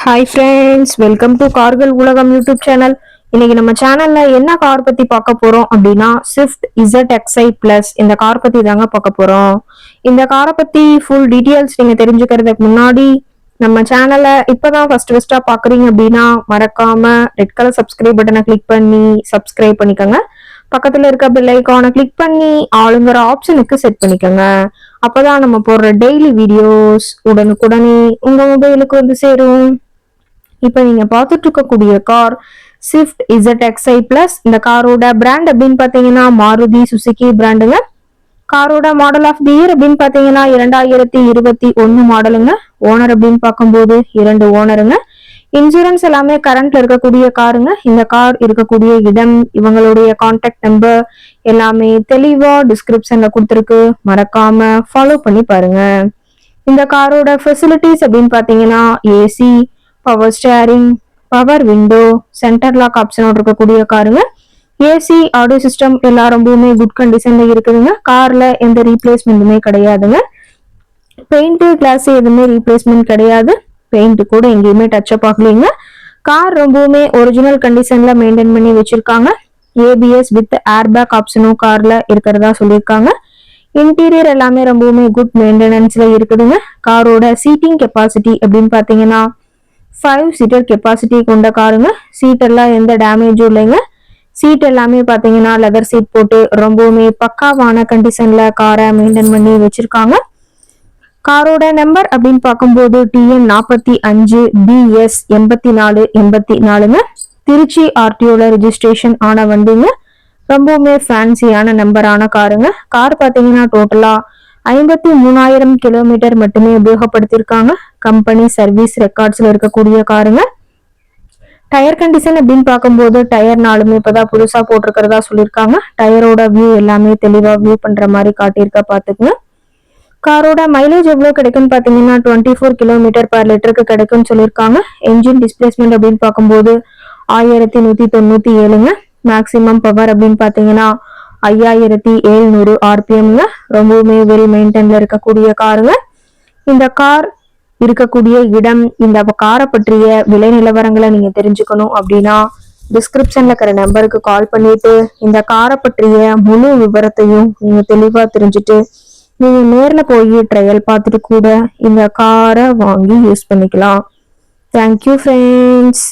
Hi friends, welcome to கார்கள் உலகம் YouTube channel. இன்னைக்கு நம்ம சேனல்ல என்ன கார் பத்தி பார்க்க போறோம் அப்படின்னா ஸ்விஃப்ட் ZXi பிளஸ் இந்த கார் பத்தி தாங்க பார்க்க போறோம். இந்த காரை பத்தி ஃபுல் டீட்டெயில்ஸ் நீங்க தெரிஞ்சுக்கிறதுக்கு முன்னாடி நம்ம சேனலை இப்பதான் ஃபர்ஸ்டா பாக்குறீங்க அப்படின்னா மறக்காம ரெட் கலர் சப்ஸ்கிரைப் பட்டனை கிளிக் பண்ணி சப்ஸ்கிரைப் பண்ணிக்கோங்க. பக்கத்துல இருக்க பெல் ஐக்கானை கிளிக் பண்ணி ஆளுங்கிற ஆப்ஷனுக்கு செட் பண்ணிக்கோங்க. அப்பதான் நம்ம போடுற டெய்லி வீடியோஸ் உடனுக்குடனே உங்க மொபைலுக்கு வந்து சேரும். இப்ப நீங்க பார்த்துட்டு இருக்கக்கூடிய கார் ஸ்விஃப்ட் ZXi பிளஸ். இந்த காரோட பிராண்ட் அப்படின்னு பாத்தீங்கன்னா மாருதி சுசுகி பிராண்டுங்க. காரோட மாடல் ஆஃப் தி இயர் அப்படின்னு பாத்தீங்கன்னா 2021 மாடலுங்க. ஓனர் அப்படின்னு பார்க்கும்போது 2 ஓனருங்க. இன்சூரன்ஸ் எல்லாமே கரண்ட்ல இருக்கக்கூடிய காருங்க. இந்த கார் இருக்கக்கூடிய இடம், இவங்களுடைய கான்டாக்ட் நம்பர் எல்லாமே தெளிவா டிஸ்கிரிப்ஷன்ல கொடுத்துருக்கு. மறக்காம ஃபாலோ பண்ணி பாருங்க. இந்த காரோட ஃபெசிலிட்டிஸ் அப்படின்னு பாத்தீங்கன்னா AC, power steering, power window, centre lock ஆப்ஷனோட இருக்கக்கூடிய காருங்க. ஏசி, ஆடியோ சிஸ்டம் எல்லாம் ரொம்பவுமே குட் கண்டிஷன்ல இருக்குதுங்க. கார்ல எந்த ரீப்ளேஸ்மெண்ட்டுமே கிடையாதுங்க. பெயிண்ட், கிளாஸ் எதுவுமே ரீப்ளேஸ்மெண்ட் கிடையாது. பெயிண்ட் கூட எங்கேயுமே டச் அப் ஆகலைங்க. கார் ரொம்பவுமே ஒரிஜினல் கண்டிஷன்ல மெயின்டைன் பண்ணி வச்சிருக்காங்க. ABS வித் ஏர்பேக் ஆப்ஷனும் கார்ல இருக்கிறதா சொல்லியிருக்காங்க. இன்டீரியர் எல்லாமே ரொம்பவுமே குட் மெயின்டெனன்ஸ்ல இருக்குதுங்க. காரோட சீட்டிங் கெப்பாசிட்டி அப்படின்னு பாத்தீங்கன்னா 5 சீட்டர் கெப்பாசிட்டி கொண்ட காருங்க. சீட் எல்லாம் எந்த டேமேஜும் இல்லைங்க. சீட் எல்லாமே பாத்தீங்கன்னா லெதர் சீட் போட்டு ரொம்பவுமே பக்காவான கண்டிஷன்ல காரை மெயின்டைன் பண்ணி வச்சிருக்காங்க. காரோட நம்பர் அப்படின்னு பார்க்கும்போது TN 45 BS 8484ங்க. திருச்சி RTOல ரெஜிஸ்ட்ரேஷன் ஆன வண்டிங்க. ரொம்பவுமே ஃபேன்சியான நம்பரான காருங்க. கார் பாத்தீங்கன்னா டோட்டலா 53,000 கிலோமீட்டர் மட்டுமே உபயோகப்படுத்திருக்காங்க. கம்பெனி சர்வீஸ் ரெக்கார்ட்ஸ்ல இருக்கக்கூடிய காருங்க. டயர் கண்டிஷன் அப்படின்னு பார்க்கும்போது டயர்னாலுமே இப்பதான் புதுசா போட்டிருக்கிறதா சொல்லியிருக்காங்க. டயரோட வியூ எல்லாமே தெளிவா வியூ பண்ற மாதிரி காட்டியிருக்க பாத்துக்குங்க. காரோட மைலேஜ் எவ்வளவு கிடைக்கும்னு பாத்தீங்கன்னா 24 கிலோமீட்டர் பர் லிட்டருக்கு கிடைக்கும்னு சொல்லியிருக்காங்க. என்ஜின் டிஸ்பிளேஸ்மெண்ட் அப்படின்னு பார்க்கும்போது 1197ங்க. மேக்சிமம் பவர் அப்படின்னு பாத்தீங்கன்னா 5700 RPMங்க. ரொம்பவுமே வெல் மெயின்டைன்ல இருக்கக்கூடிய காருங்க. இந்த கார் இருக்கக்கூடிய இடம், இந்த காரை பற்றிய விலை நிலவரங்களை நீங்க தெரிஞ்சுக்கணும் அப்படின்னா டிஸ்கிரிப்ஷன்ல இருக்கிற நம்பருக்கு கால் பண்ணிட்டு இந்த காரை பற்றிய முழு விவரத்தையும் நீங்க தெளிவா தெரிஞ்சுட்டு நீங்க நேர்ல போய் ட்ரையல் பார்த்துட்டு கூட இந்த காரை வாங்கி யூஸ் பண்ணிக்கலாம். Thank you friends.